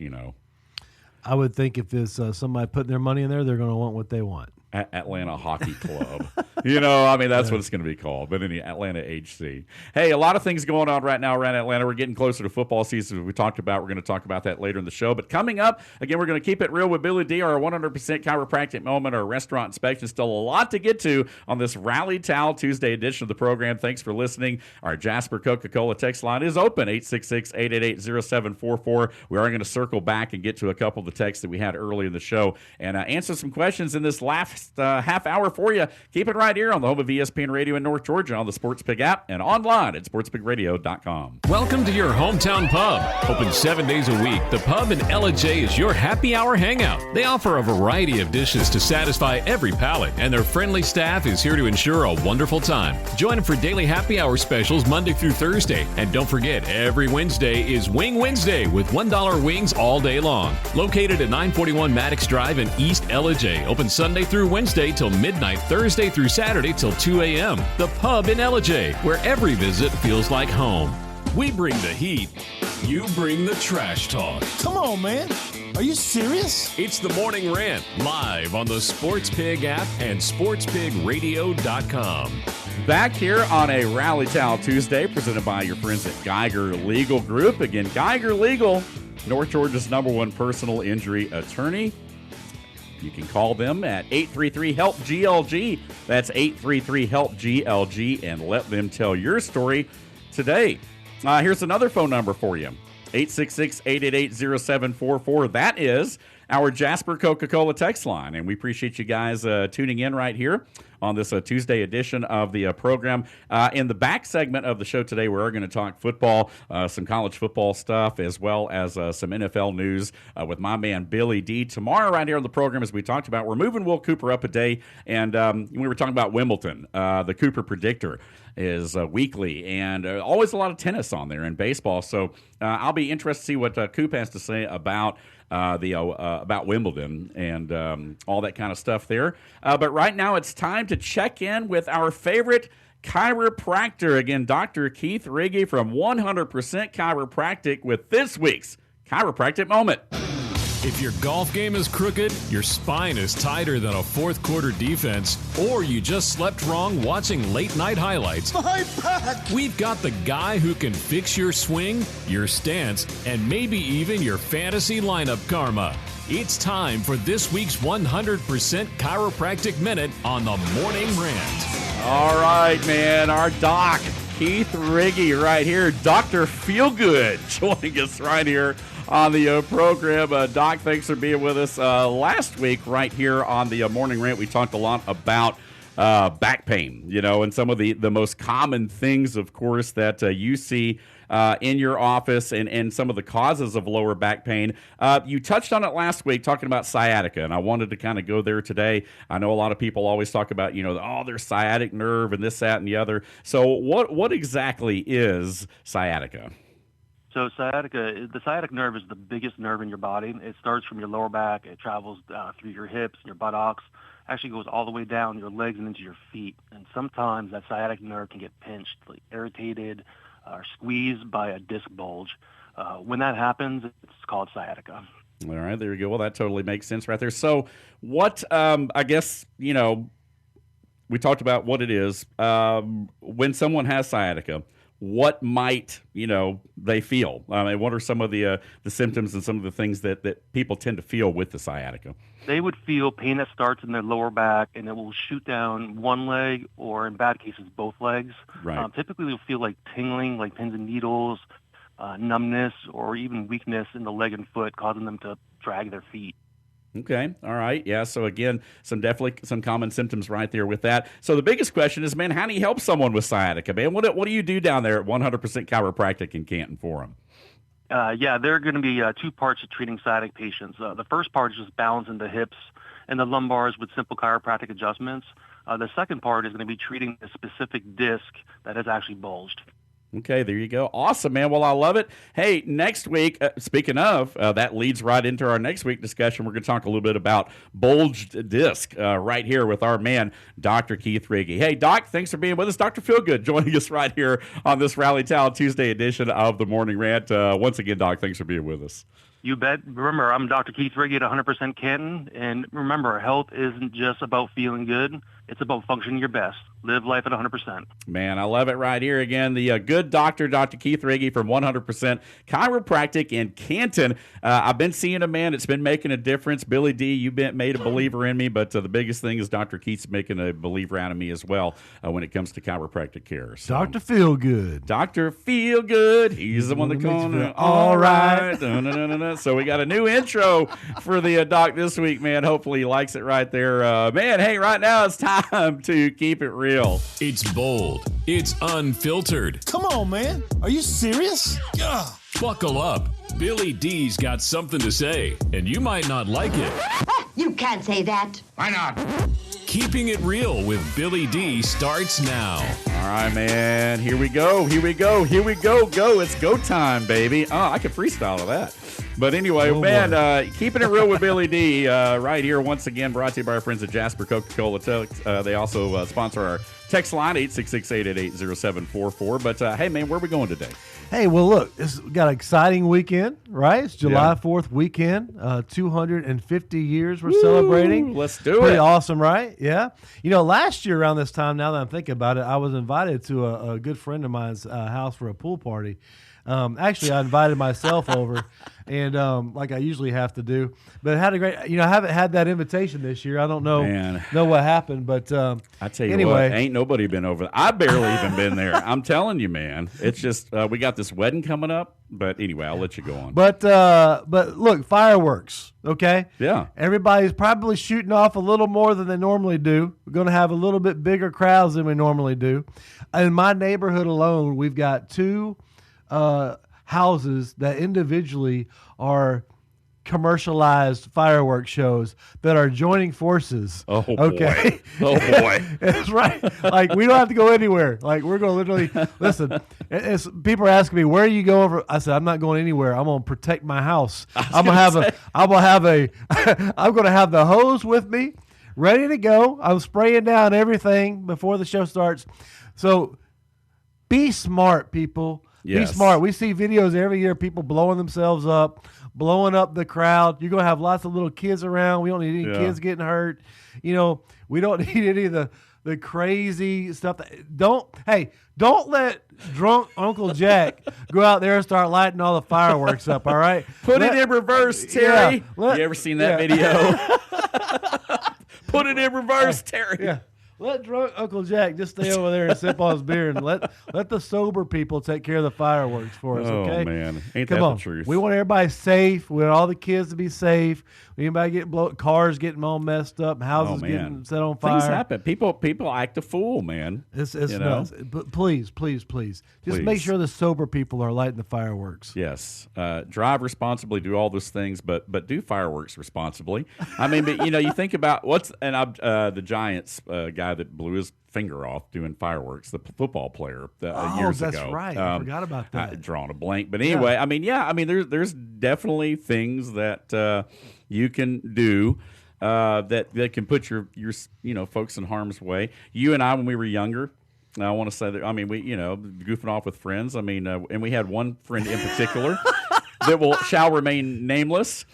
I would think if there's somebody putting their money in there, they're going to want what they want. Atlanta Hockey Club. I mean, that's what it's going to be called. But Atlanta HC. Hey, a lot of things going on right now around Atlanta. We're getting closer to football season, as we talked about. We're going to talk about that later in the show. But coming up, again, we're going to keep it real with Billy D, our 100% chiropractic moment, our restaurant inspection. Still a lot to get to on this Rally Towel Tuesday edition of the program. Thanks for listening. Our Jasper Coca-Cola text line is open, 866-888-0744. We are going to circle back and get to a couple of the texts that we had early in the show and answer some questions in this last half hour for you. Keep it right here on the home of ESPN Radio in North Georgia on the Sports Pig app and online at sportspigradio.com. Welcome to your hometown pub. Open 7 days a week, the Pub in LIJ is your happy hour hangout. They offer a variety of dishes to satisfy every palate, and their friendly staff is here to ensure a wonderful time. Join them for daily happy hour specials Monday through Thursday. And don't forget, every Wednesday is Wing Wednesday with $1 wings all day long. Located at 941 Maddox Drive in East LIJ. Open Sunday through Wednesday till midnight, Thursday through Saturday till 2 a.m. The Pub in LIJ, where every visit feels like home. We bring the heat. You bring the trash talk. Come on, man. Are you serious? It's the Morning Rant, live on the Sports Pig app and sportspigradio.com. Back here on a Rally Towel Tuesday, presented by your friends at Geiger Legal Group. Again, Geiger Legal, North Georgia's #1 personal injury attorney. You can call them at 833-HELP-GLG. That's 833-HELP-GLG, and let them tell your story today. Here's another phone number for you, 866-888-0744. That is our Jasper Coca-Cola text line, and we appreciate you guys tuning in right here on this Tuesday edition of the program. In the back segment of the show today, we're going to talk football, some college football stuff, as well as some NFL news with my man Billy D. Tomorrow right here on the program, as we talked about, we're moving Will Cooper up a day, and we were talking about Wimbledon. The Cooper Predictor is weekly, and always a lot of tennis on there and baseball. So I'll be interested to see what Coop has to say about about Wimbledon and all that kind of stuff there. But right now it's time to check in with our favorite chiropractor. Again, Dr. Keith Riggy from 100% Chiropractic with this week's Chiropractic Moment. If your golf game is crooked, your spine is tighter than a fourth quarter defense, or you just slept wrong watching late night highlights, My back! we've got the guy who can fix your swing, your stance, and maybe even your fantasy lineup karma. It's time for this week's 100% Chiropractic Minute on the Morning Rant. All right, man. Our doc, Keith Riggy, right here. Dr. Feelgood joining us right here on the program. Doc, thanks for being with us. Last week, right here on the Morning Rant, we talked a lot about back pain, and some of the most common things, of course, that you see in your office and some of the causes of lower back pain. You touched on it last week talking about sciatica, and I wanted to kind of go there today. I know a lot of people always talk about, their sciatic nerve and this, that, and the other. So what exactly is sciatica? So the sciatic nerve is the biggest nerve in your body. It starts from your lower back. It travels through your hips and your buttocks. Actually goes all the way down your legs and into your feet. And sometimes that sciatic nerve can get pinched, like irritated, or squeezed by a disc bulge. When that happens, it's called sciatica. All right, there you go. Well, that totally makes sense right there. So what, I guess, we talked about what it is. When someone has sciatica, what might, they feel? What are some of the symptoms and some of the things that people tend to feel with the sciatica? They would feel pain that starts in their lower back, and it will shoot down one leg, or in bad cases, both legs. Right. Typically, they'll feel like tingling, like pins and needles, numbness, or even weakness in the leg and foot, causing them to drag their feet. Okay. All right. Yeah. So again, some common symptoms right there with that. So the biggest question is, man, how do you help someone with sciatica, man? What do you do down there at 100% Chiropractic in Canton for them? There are going to be two parts to treating sciatic patients. The first part is just balancing the hips and the lumbars with simple chiropractic adjustments. The second part is going to be treating the specific disc that has actually bulged. Okay, there you go. Awesome, man. Well, I love it. Hey, next week, speaking of, that leads right into our next week discussion. We're going to talk a little bit about bulged disc right here with our man, Dr. Keith Riggy. Hey, Doc, thanks for being with us. Dr. Feelgood joining us right here on this Rally Town Tuesday edition of the Morning Rant. Once again, Doc, thanks for being with us. You bet. Remember, I'm Dr. Keith Riggy at 100% Canton. And remember, health isn't just about feeling good. It's about functioning your best. Live life at 100%. Man, I love it right here again. The good doctor, Dr. Keith Riggy from 100% Chiropractic in Canton. I've been seeing him, man. It's been making a difference. Billy D, you've made a believer in me, but the biggest thing is Dr. Keith's making a believer out of me as well when it comes to chiropractic care. So, Dr. Feelgood. Dr. Feelgood. He's the one that calls it all right. So we got a new intro for the doc this week, man. Hopefully he likes it right there. Man, hey, right now it's time to keep it real. It's bold. It's unfiltered. Come on, man. Are you serious? Ugh. Buckle up. Billy D's got something to say, and you might not like it. You can't say that. Why not? Keeping It Real with Billy D starts now. All right, man. Here we go. Go. It's go time, baby. Oh, I could freestyle to that. But anyway, Keeping It Real with Billy D right here once again, brought to you by our friends at Jasper Coca-Cola. They also sponsor our text line, 866-888-0744. But, hey, man, where are we going today? Hey, well, look, we got an exciting weekend, right? It's July 4th weekend. 250 years we're celebrating. Let's do Pretty it. awesome, right? Yeah. Last year around this time, now that I'm thinking about it, I was invited to a good friend of mine's house for a pool party. Actually, I invited myself over, and like I usually have to do. But I had a great, I haven't had that invitation this year. I don't know what happened, but I tell you anyway. what, ain't nobody been over. I barely even been there. I'm telling you, man. It's just we got this wedding coming up. But anyway, I'll let you go on. But look, fireworks, okay? Yeah. Everybody's probably shooting off a little more than they normally do. We're going to have a little bit bigger crowds than we normally do. In my neighborhood alone, we've got two houses that individually are commercialized fireworks shows that are joining forces. Oh, okay? Boy. Oh, boy. That's right. Like, we don't have to go anywhere. Like, we're going to literally, listen, people are asking me, where are you going for? I said, I'm not going anywhere. I'm going to protect my house. I'm going to have the hose with me, ready to go. I'm spraying down everything before the show starts. So be smart, people. Yes. Be smart. We see videos every year, people blowing themselves up, blowing up the crowd. You're going to have lots of little kids around. We don't need any kids getting hurt. We don't need any of the the crazy stuff. Don't let drunk Uncle Jack go out there and start lighting all the fireworks up, all right? Put it in reverse, Terry. Yeah, you ever seen that video? Put it in reverse, Terry. Yeah. Let drunk Uncle Jack just stay over there and sip on his beer, and let the sober people take care of the fireworks for us, okay? Oh, man. Ain't Come that on. the truth? We want everybody safe. We want all the kids to be safe. Anybody getting cars getting all messed up, houses getting set on fire. Things happen. People act a fool, man. It's nuts. But please. Just make sure the sober people are lighting the fireworks. Yes. Drive responsibly, do all those things, but do fireworks responsibly. I mean, but, you think about the Giants guy that blew his finger off doing fireworks, the football player years ago. That's right. I forgot about that. Drawing a blank. But anyway, there's definitely things that you can do that can put your folks in harm's way. You and I, when we were younger, I want to say that, we, goofing off with friends. And we had one friend in particular that shall remain nameless.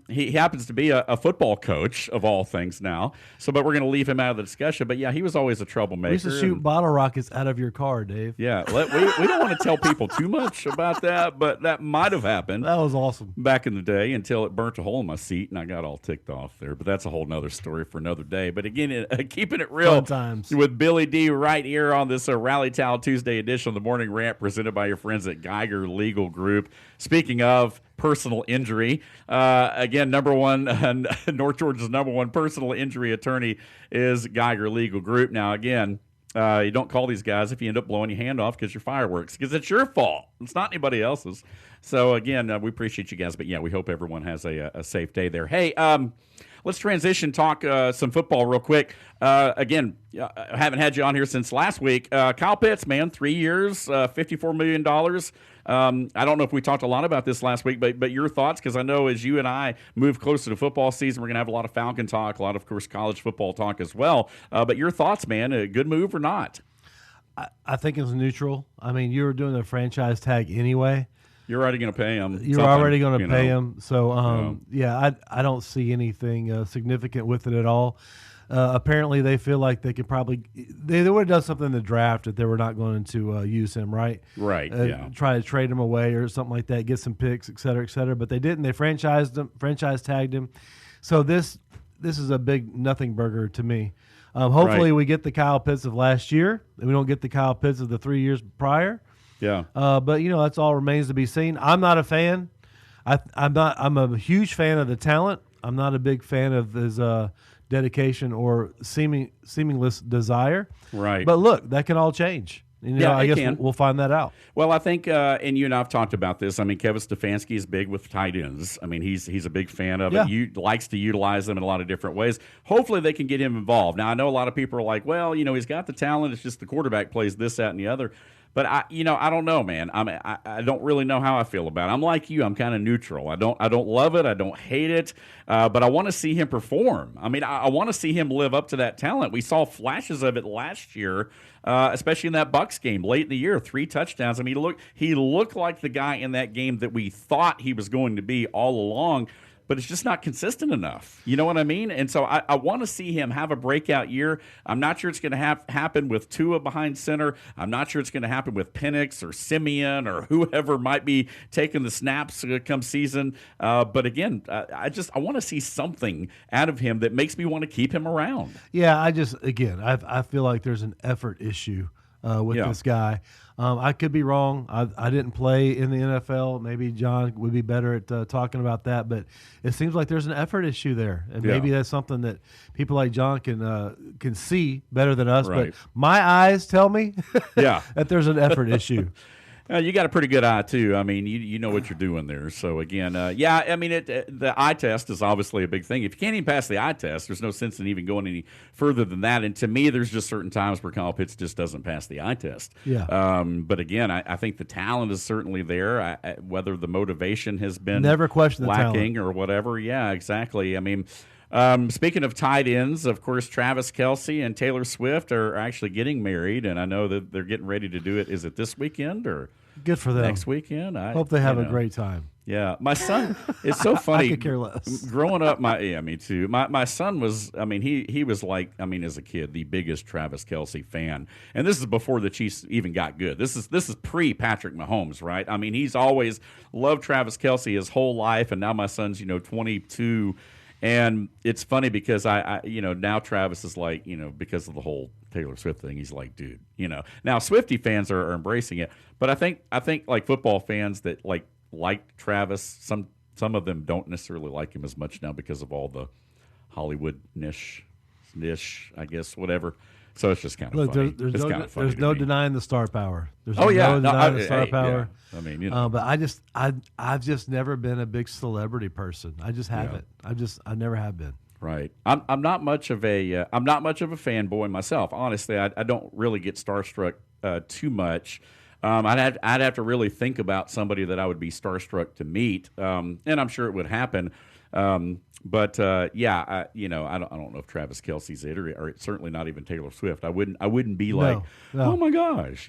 He happens to be a football coach of all things now. But we're going to leave him out of the discussion. But yeah, he was always a troublemaker. We used to shoot bottle rockets out of your car, Dave. Yeah, we don't want to tell people too much about that, but that might have happened. That was awesome back in the day until it burnt a hole in my seat and I got all ticked off there. But that's a whole nother story for another day. But again, keeping it real Fun times with Billy D right here on this Rally Towel Tuesday edition of the Morning Rant, presented by your friends at Geiger Legal Group. Speaking of personal injury, again, North Georgia's number one personal injury attorney is Geiger Legal Group. Now, again, you don't call these guys if you end up blowing your hand off because your fireworks, because it's your fault. It's not anybody else's. So, again, we appreciate you guys. But, yeah, we hope everyone has a safe day there. Hey, let's transition, talk some football real quick. Again, I haven't had you on here since last week. Kyle Pitts, man, 3 years, $54 million. I don't know if we talked a lot about this last week, but your thoughts, because I know as you and I move closer to football season, we're going to have a lot of Falcon talk, a lot of course, college football talk as well. But your thoughts, man, a good move or not? I think it's neutral. You were doing a franchise tag anyway. You're already going to pay him. You're already going to pay him. So, I don't see anything significant with it at all. Apparently, they feel like they could probably – they would have done something in the draft if they were not going to use him, right? Right, yeah. Try to trade him away or something like that, get some picks, et cetera, but they didn't. They franchise tagged him. So this is a big nothing burger to me. Hopefully we get the Kyle Pitts of last year, and we don't get the Kyle Pitts of the 3 years prior. Yeah. But that's all remains to be seen. I'm not a fan. I'm a huge fan of the talent. I'm not a big fan of his dedication or seamless desire. Right. But look, that can all change. I guess we'll find that out. Well, I think, and you and I have talked about this. Kevin Stefanski is big with tight ends. He's a big fan of it. He likes to utilize them in a lot of different ways. Hopefully, they can get him involved. Now, I know a lot of people are like, well, he's got the talent. It's just the quarterback plays this, that, and the other. But I don't know, man. I don't really know how I feel about it. I'm like you. I'm kind of neutral. I don't love it. I don't hate it. But I want to see him perform. I want to see him live up to that talent. We saw flashes of it last year, especially in that Bucs game late in the year. 3 touchdowns. He looked like the guy in that game that we thought he was going to be all along. But it's just not consistent enough. You know what I mean? And so I want to see him have a breakout year. I'm not sure it's going to happen with Tua behind center. I'm not sure it's going to happen with Penix or Simeon or whoever might be taking the snaps come season. But again, I want to see something out of him that makes me want to keep him around. Yeah, I feel like there's an effort issue with this guy. I could be wrong. I didn't play in the NFL. Maybe John would be better at talking about that, but it seems like there's an effort issue there, and maybe that's something that people like John can see better than us. Right. But my eyes tell me that there's an effort issue. You got a pretty good eye, too. You know what you're doing there. So, again, the eye test is obviously a big thing. If you can't even pass the eye test, there's no sense in even going any further than that. And to me, there's just certain times where Kyle Pitts just doesn't pass the eye test. Yeah. But, again, I think the talent is certainly there. Whether the motivation has been never question lacking the talent or whatever. Yeah, exactly. Speaking of tight ends, of course, Travis Kelce and Taylor Swift are actually getting married, and I know that they're getting ready to do it. Is it this weekend or good for them? Next weekend? Hope they have a great time. Yeah, my son. It's so funny. I could care less. Growing up, me too. My son was. I mean, he was like. I mean, as a kid, the biggest Travis Kelce fan. And this is before the Chiefs even got good. This is pre Patrick Mahomes, right? I mean, he's always loved Travis Kelce his whole life, and now my son's 22, and it's funny because I now Travis is like because of the whole Taylor Swift thing, he's like, dude, Now Swiftie fans are embracing it, but I think like football fans that like Travis, some of them don't necessarily like him as much now because of all the Hollywood niche, I guess, whatever. So it's just kind of funny. There's no denying the star power. There's no denying the star power. Yeah. I mean, but I've just never been a big celebrity person. I just haven't. I never have been. Right. I'm not much of a fanboy myself. Honestly, I don't really get starstruck too much. I'd have to really think about somebody that I would be starstruck to meet, and I'm sure it would happen. But I don't know if Travis Kelce's it, or it's certainly not even Taylor Swift. I wouldn't be like, oh my gosh,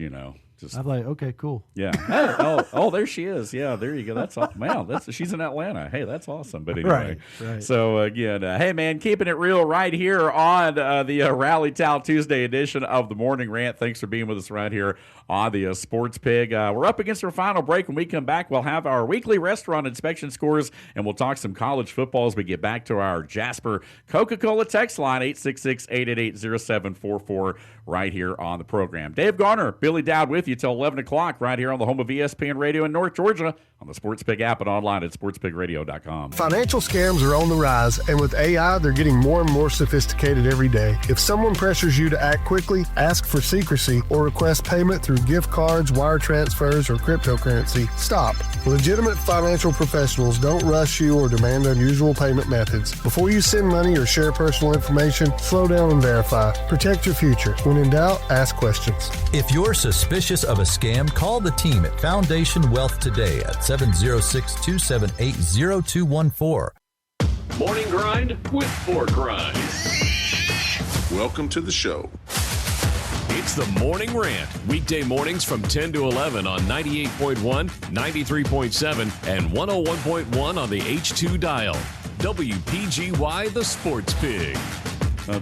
Just, I'm like, okay, cool. Yeah. Hey, oh, there she is. Yeah, there you go. That's awesome. Wow, she's in Atlanta. Hey, that's awesome. But anyway, right. So again, hey man, keeping it real right here on the Rally Towel Tuesday edition of the Morning Rant. Thanks for being with us right here on the Sports Pig. We're up against our final break. When we come back, we'll have our weekly restaurant inspection scores, and we'll talk some college football as we get back to our Jasper Coca-Cola text line, 866-888-0744, right here on the program. Dave Garner, Billy Dowd with you till 11 o'clock right here on the home of ESPN Radio in North Georgia on the Sports Pig app and online at sportspigradio.com. Financial scams are on the rise, and with AI, they're getting more and more sophisticated every day. If someone pressures you to act quickly, ask for secrecy, or request payment through gift cards, wire transfers, or cryptocurrency, stop. Legitimate financial professionals don't rush you or demand unusual payment methods. Before you send money or share personal information, slow down and verify. Protect your future. When in doubt, ask questions. If you're suspicious of a scam, call the team at Foundation Wealth today at 706-278-0214. Morning Grind with Pork Rinds. Welcome to the show. It's the Morning Rant, weekday mornings from 10 to 11 on 98.1, 93.7, and 101.1 on the H2 dial. WPGY, the Sports Pig.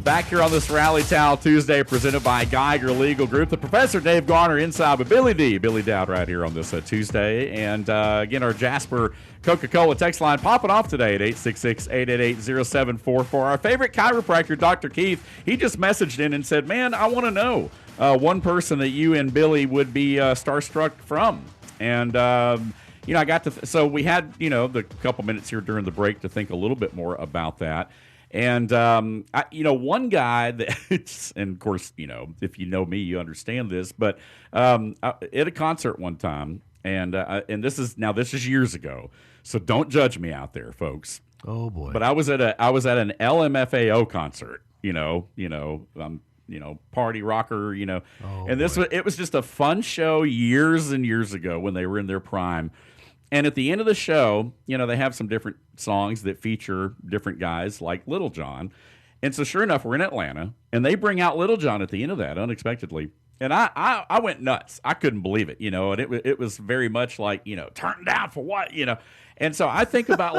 Back here on this Rally Towel Tuesday, presented by Geiger Legal Group. The Professor Dave Garner inside with Billy Dowd right here on this Tuesday. And again, our Jasper Coca-Cola text line popping off today at 866-888-0744. Our favorite chiropractor, Dr. Keith, he just messaged in and said, man, I want to know one person that you and Billy would be starstruck from. And, I got to, so we had, the couple minutes here during the break to think a little bit more about that. And, one guy that, and of course, if you know me, you understand this, but at a concert one time, and this is years ago, so don't judge me out there, folks. Oh boy! But I was at an LMFAO concert, party rocker, and it was just a fun show years and years ago when they were in their prime. And at the end of the show, they have some different songs that feature different guys like Little John. And so sure enough, we're in Atlanta, and they bring out Little John at the end of that unexpectedly. And I went nuts. I couldn't believe it, and it was very much like, turned down for what, And so I think about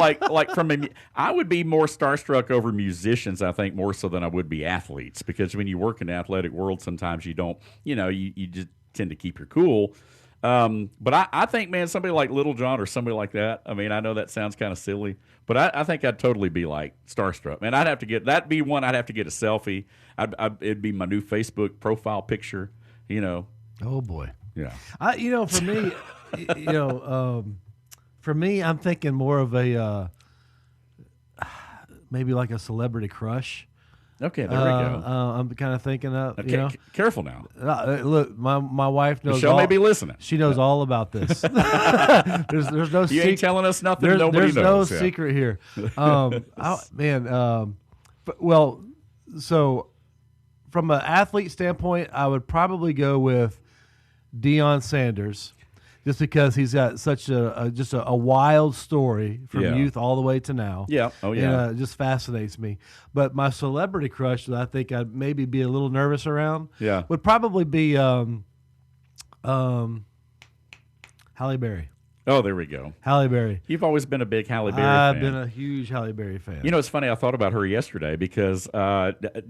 I would be more starstruck over musicians, I think, more so than I would be athletes, because when you work in the athletic world, sometimes you don't, you just tend to keep your cool. But I think, man, somebody like Little John or somebody like that, I mean, I know that sounds kind of silly, but I think I'd totally be like starstruck. Man, that'd be one I'd have to get a selfie. It'd be my new Facebook profile picture, Oh boy. Yeah. For me, I'm thinking more of a, maybe like a celebrity crush. Okay, there we go. I'm kind of thinking of, okay, careful now. Look, my wife knows. Michelle may be listening. She knows all about this. there's no. You ain't telling us nothing. Nobody knows. There's no secret here. So from an athlete standpoint, I would probably go with Deion Sanders, just because he's got such a wild story from youth all the way to now. Yeah. Oh, yeah. And, it just fascinates me. But my celebrity crush that I think I'd maybe be a little nervous around would probably be Halle Berry. Oh, there we go. Halle Berry. You've always been a big Halle Berry I've fan. been a huge Halle Berry fan. You know, it's funny. I thought about her yesterday because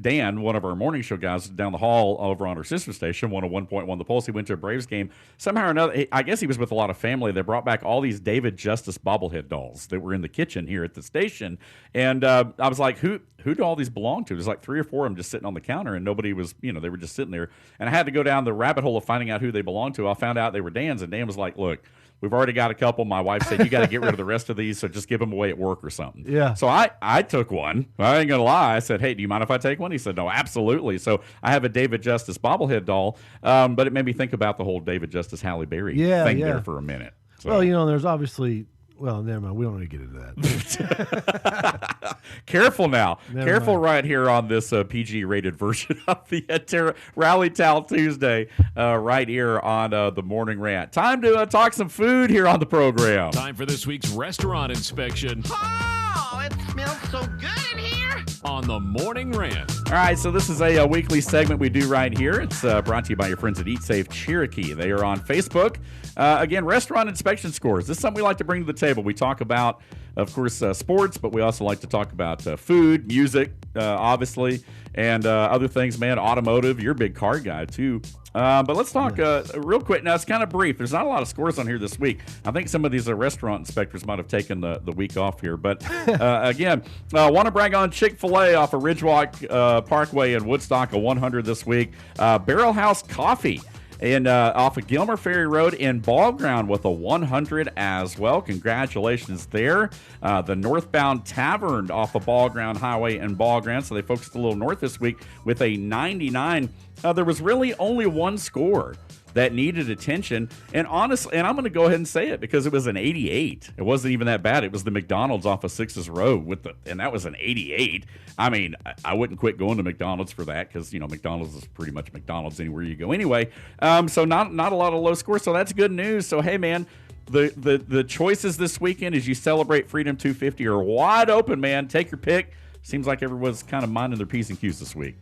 Dan, one of our morning show guys down the hall over on our sister station, won a 1.1 the Pulse. He went to a Braves game. Somehow or another, I guess he was with a lot of family. They brought back all these David Justice bobblehead dolls that were in the kitchen here at the station. And I was like, who do all these belong to? There's like 3 or 4 of them just sitting on the counter, and nobody was, they were just sitting there. And I had to go down the rabbit hole of finding out who they belonged to. I found out they were Dan's, and Dan was like, look, we've already got a couple. My wife said, you got to get rid of the rest of these, so just give them away at work or something. Yeah. So I took one. I ain't going to lie. I said, hey, do you mind if I take one? He said, no, absolutely. So I have a David Justice bobblehead doll, but it made me think about the whole David Justice Halle Berry thing there for a minute. So. Well, there's obviously... Well, never mind. We don't want to get into that. Careful now. Careful right here on this PG-rated version of the Rally Towel Tuesday right here on the Morning Rant. Time to talk some food here on the program. Time for this week's restaurant inspection. Oh, it smells so good in here. On the Morning Rant. All right, so this is a weekly segment we do right here. It's brought to you by your friends at Eat Safe Cherokee. They are on Facebook. Again, restaurant inspection scores. This is something we like to bring to the table. We talk about, of course, sports, but we also like to talk about food, music, obviously, and other things, man. Automotive, you're a big car guy, too. But let's talk real quick. Now, it's kind of brief. There's not a lot of scores on here this week. I think some of these restaurant inspectors might have taken the week off here. But, again, want to brag on Chick-fil-A off of Ridgewalk Parkway in Woodstock, a 100 this week. Barrel House Coffee. And off of Gilmer Ferry Road in Ball Ground with a 100 as well. Congratulations there. The Northbound Tavern off of Ball Ground Highway in Ball Ground. So they focused a little north this week with a 99. There was really only one score that needed attention. And honestly, and I'm going to go ahead and say it because it was an 88. It wasn't even that bad. It was the McDonald's off of 6th Road and that was an 88. I mean, I wouldn't quit going to McDonald's for that because, McDonald's is pretty much McDonald's anywhere you go anyway. So not a lot of low scores. So that's good news. So, hey, man, the choices this weekend as you celebrate Freedom 250 are wide open, man. Take your pick. Seems like everyone's kind of minding their P's and Q's this week.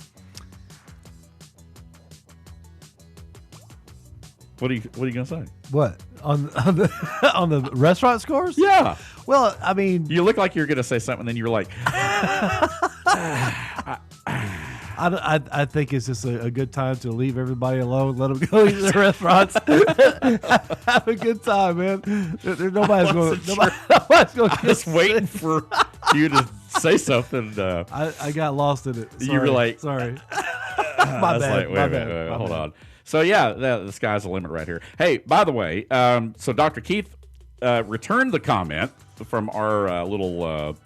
What are you gonna say? What on the restaurant scores? Yeah. Well, I mean, you look like you're gonna say something, and then you were like, I think it's just a good time to leave everybody alone, let them go eat at the restaurants, have a good time, man. Nobody's going. I'm just waiting for you to say something. I got lost in it. Sorry. You were like, sorry. My bad. Wait a minute. Hold on. So, yeah, the sky's the limit right here. Hey, by the way, so Dr. Keith returned the comment from our little,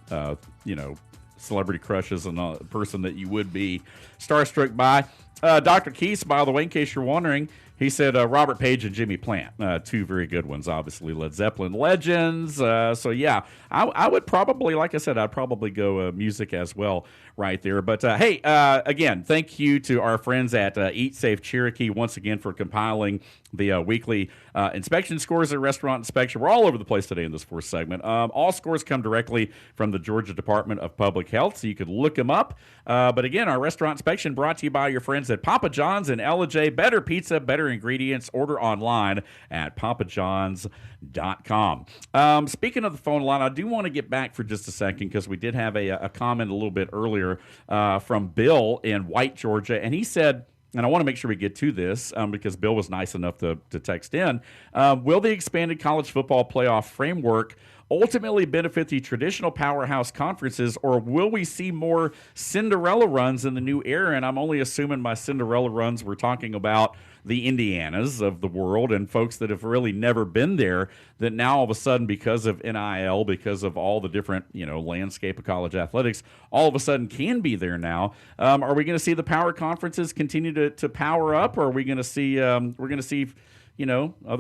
celebrity crushes and a person that you would be starstruck by. Dr. Keith, by the way, in case you're wondering, he said Robert Page and Jimmy Plant, 2 very good ones, obviously Led Zeppelin legends. So, yeah, I would probably, like I said, I'd probably go music as well right there. But, hey, again, thank you to our friends at Eat Safe Cherokee once again for compiling the weekly inspection scores at restaurant inspection. We're all over the place today in this fourth segment. All scores come directly from the Georgia Department of Public Health, so you could look them up. But again, our restaurant inspection brought to you by your friends at Papa John's and Ella-J. Better pizza, better ingredients. Order online at papajohns.com. Speaking of the phone line, I do want to get back for just a second because we did have a comment a little bit earlier from Bill in White, Georgia, and he said, and I want to make sure we get to this because Bill was nice enough to text in, will the expanded college football playoff framework ultimately benefit the traditional powerhouse conferences, or will we see more Cinderella runs in the new era? And I'm only assuming by Cinderella runs we're talking about the Indianas of the world and folks that have really never been there, that now all of a sudden, because of NIL, because of all the different landscape of college athletics, all of a sudden can be there now. Are we going to see the power conferences continue to power up, or are we going to see other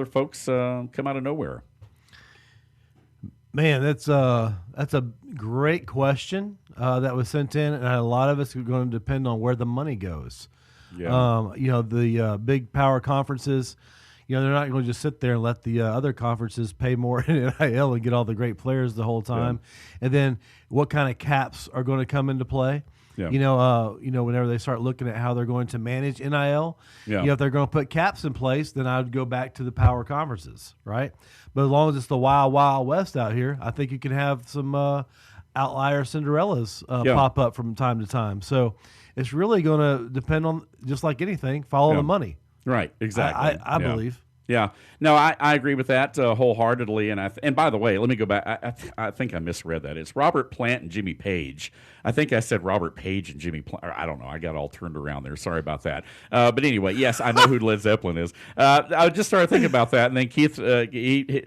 folks come out of nowhere? Man, that's a great question that was sent in, and a lot of it's going to depend on where the money goes. Yeah. The big power conferences, they're not going to just sit there and let the other conferences pay more in NIL and get all the great players the whole time. Yeah. And then what kind of caps are going to come into play? Yeah. Whenever they start looking at how they're going to manage NIL, if they're going to put caps in place, then I would go back to the power conferences, right? But as long as it's the wild, wild west out here, I think you can have some outlier Cinderellas pop up from time to time. So it's really going to depend on, just like anything, follow the money. Right, exactly. I believe. Yeah. No, I agree with that wholeheartedly. And by the way, let me go back. I think I misread that. It's Robert Plant and Jimmy Page. I think I said Robert Page and Jimmy Plant. I don't know. I got all turned around there. Sorry about that. But anyway, yes, I know who Led Zeppelin is. I just started thinking about that, and then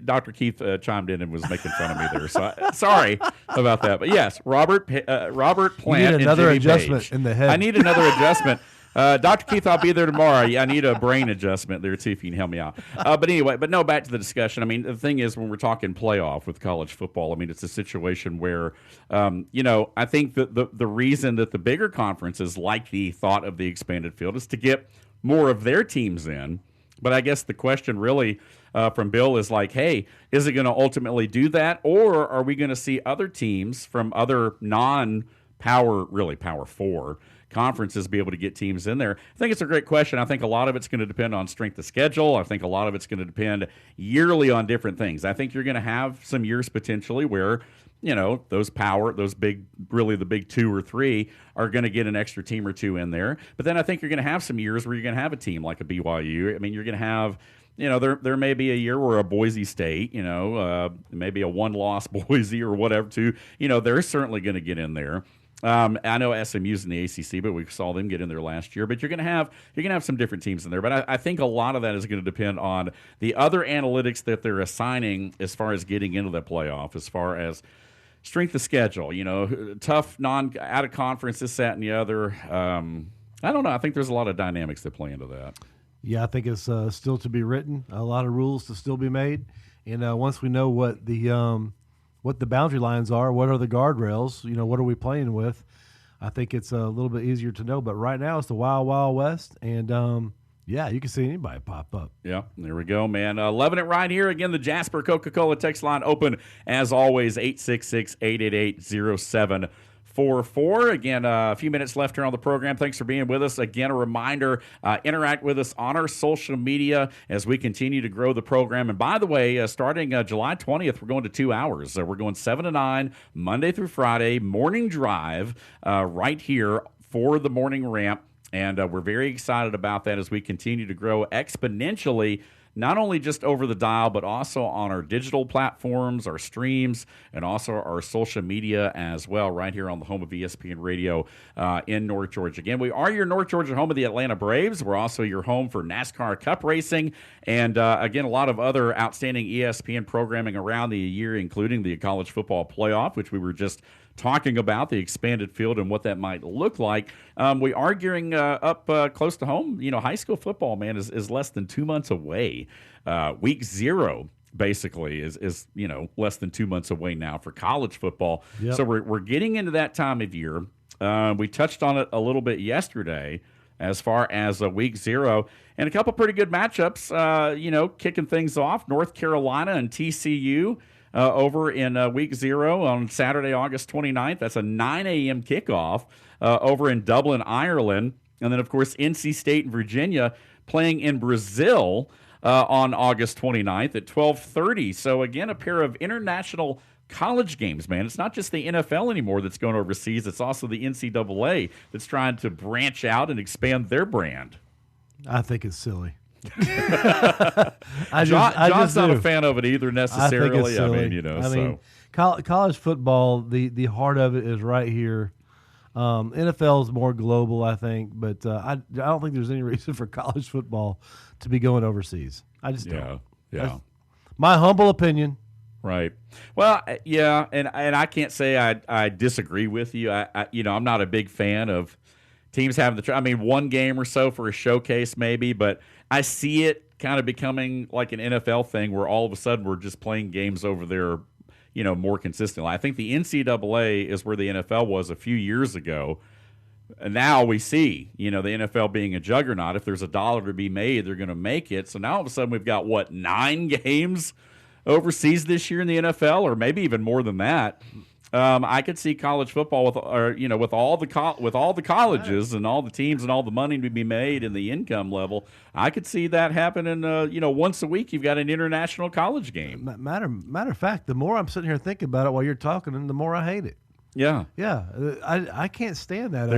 Dr. Keith chimed in and was making fun of me there. So sorry about that. But yes, Robert Plant and Jimmy adjustment Page. In the head. I need another adjustment. Dr. Keith, I'll be there tomorrow. I need a brain adjustment there, see if you can help me out. But anyway, back to the discussion. I mean, the thing is, when we're talking playoff with college football, I mean, it's a situation where, I think that the reason that the bigger conferences like the thought of the expanded field is to get more of their teams in. But I guess the question really from Bill is like, hey, is it going to ultimately do that? Or are we going to see other teams from other non-power, really Power 4 conferences be able to get teams in there? I think it's a great question. I think a lot of it's going to depend on strength of schedule. I think a lot of it's going to depend yearly on different things. I think you're going to have some years potentially where, those big, really the big 2 or 3 are going to get an extra team or 2 in there. But then I think you're going to have some years where you're going to have a team like a BYU. I mean, you're going to have, there may be a year where a Boise State, maybe a 1-loss Boise or whatever too, they're certainly going to get in there. I know SMU's in the ACC, but we saw them get in there last year. But you're going to have some different teams in there. But I think a lot of that is going to depend on the other analytics that they're assigning as far as getting into the playoff, as far as strength of schedule. Tough out of conference, this, that, and the other. I don't know. I think there's a lot of dynamics that play into that. Yeah, I think it's still to be written. A lot of rules to still be made. And once we know what the boundary lines are, what are the guardrails, what are we playing with, I think it's a little bit easier to know. But right now it's the wild, wild west, and you can see anybody pop up. Yeah, there we go, man. Loving it right here. Again, the Jasper Coca-Cola text line open, as always, 866-888-0744. Again, a few minutes left here on the program. Thanks for being with us. Again, a reminder, interact with us on our social media as we continue to grow the program. And by the way, starting July 20th, we're going to 2 hours. We're going 7 to 9, Monday through Friday, morning drive right here for the morning ramp. And we're very excited about that as we continue to grow exponentially, not only just over the dial, but also on our digital platforms, our streams, and also our social media as well, right here on the home of ESPN Radio in North Georgia. Again, we are your North Georgia home of the Atlanta Braves. We're also your home for NASCAR Cup Racing, and again, a lot of other outstanding ESPN programming around the year, including the College Football Playoff, which we were just talking about, the expanded field and what that might look like. We are gearing up close to home. High school football, man, is less than 2 months away. Week 0 basically is less than 2 months away now for college football. Yep. So we're getting into that time of year. We touched on it a little bit yesterday as far as week 0 and a couple pretty good matchups, kicking things off. North Carolina and TCU over in week 0 on Saturday, August 29th. That's a 9 a.m. kickoff over in Dublin, Ireland. And then, of course, NC State and Virginia playing in Brazil on August 29th at 12:30. So, again, a pair of international college games, man. It's not just the NFL anymore that's going overseas. It's also the NCAA that's trying to branch out and expand their brand. I think it's silly. John's not a fan of it either necessarily. I mean, college football, the heart of it is right here. NFL is more global, I think, but I don't think there's any reason for college football to be going overseas. I just don't. Yeah. That's my humble opinion. Right. Well, yeah, and I can't say I disagree with you. I'm not a big fan of teams having one game or so for a showcase maybe, but I see it kind of becoming like an NFL thing where all of a sudden we're just playing games over there, more consistently. I think the NCAA is where the NFL was a few years ago, now we see, the NFL being a juggernaut. If there's $1 to be made, they're going to make it. So now all of a sudden we've got, 9 games overseas this year in the NFL, or maybe even more than that. I could see college football with all the colleges and all the teams and all the money to be made and the income level. I could see that happening. Once a week you've got an international college game. Matter of fact, the more I'm sitting here thinking about it while you're talking, the more I hate it. Yeah. I can't stand that.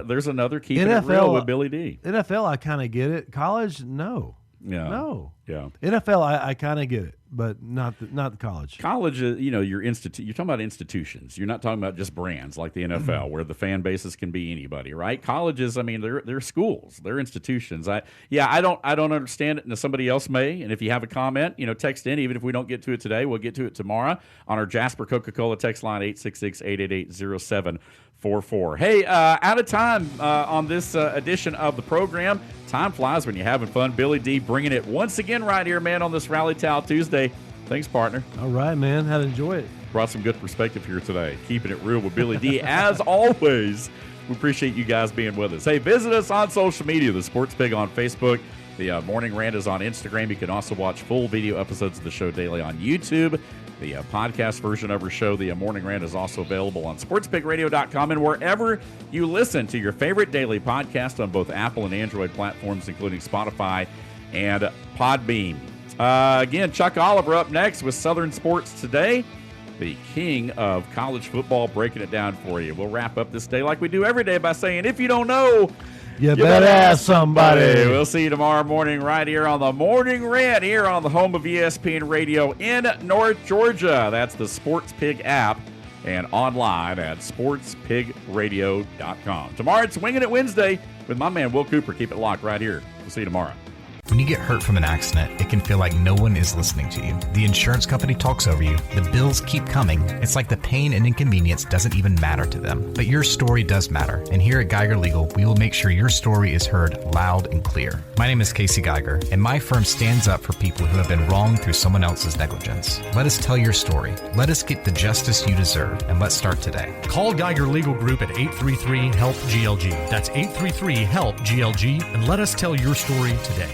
There's another keeping it real with Billy D. NFL, I kind of get it. College, no. Yeah. No. Yeah. NFL, I kind of get it, but not the college. College, you're talking about institutions. You're not talking about just brands like the NFL, where the fan bases can be anybody, right? Colleges, they're schools, they're institutions. I don't understand it, and somebody else may. And if you have a comment, text in. Even if we don't get to it today, we'll get to it tomorrow on our Jasper Coca-Cola text line 866-888-0744. Hey, out of time on this edition of the program. Time flies when you're having fun. Billy D bringing it once again right here, man, on this Rally Towel Tuesday. Thanks, partner. All right, man. Had to enjoy it. Brought some good perspective here today. Keeping it real with Billy D, as always. We appreciate you guys being with us. Hey, visit us on social media. The Sports Pig on Facebook. The Morning Rant is on Instagram. You can also watch full video episodes of the show daily on YouTube. The podcast version of our show, the Morning Rant, is also available on sportspigradio.com and wherever you listen to your favorite daily podcast on both Apple and Android platforms, including Spotify and Podbean. Again, Chuck Oliver up next with Southern Sports Today, the king of college football, breaking it down for you. We'll wrap up this day like we do every day by saying, if you don't know, you better ask somebody. We'll see you tomorrow morning right here on the Morning Rant, here on the home of ESPN Radio in North Georgia. That's the Sports Pig app and online at sportspigradio.com. Tomorrow it's Winging It Wednesday with my man Will Cooper. Keep it locked right here. We'll see you tomorrow. When you get hurt from an accident, it can feel like no one is listening to you. The insurance company talks over you. The bills keep coming. It's like the pain and inconvenience doesn't even matter to them. But your story does matter. And here at Geiger Legal, we will make sure your story is heard loud and clear. My name is Casey Geiger, and my firm stands up for people who have been wronged through someone else's negligence. Let us tell your story. Let us get the justice you deserve, and let's start today. Call Geiger Legal Group at 833-HELP-GLG. That's 833-HELP-GLG, and let us tell your story today.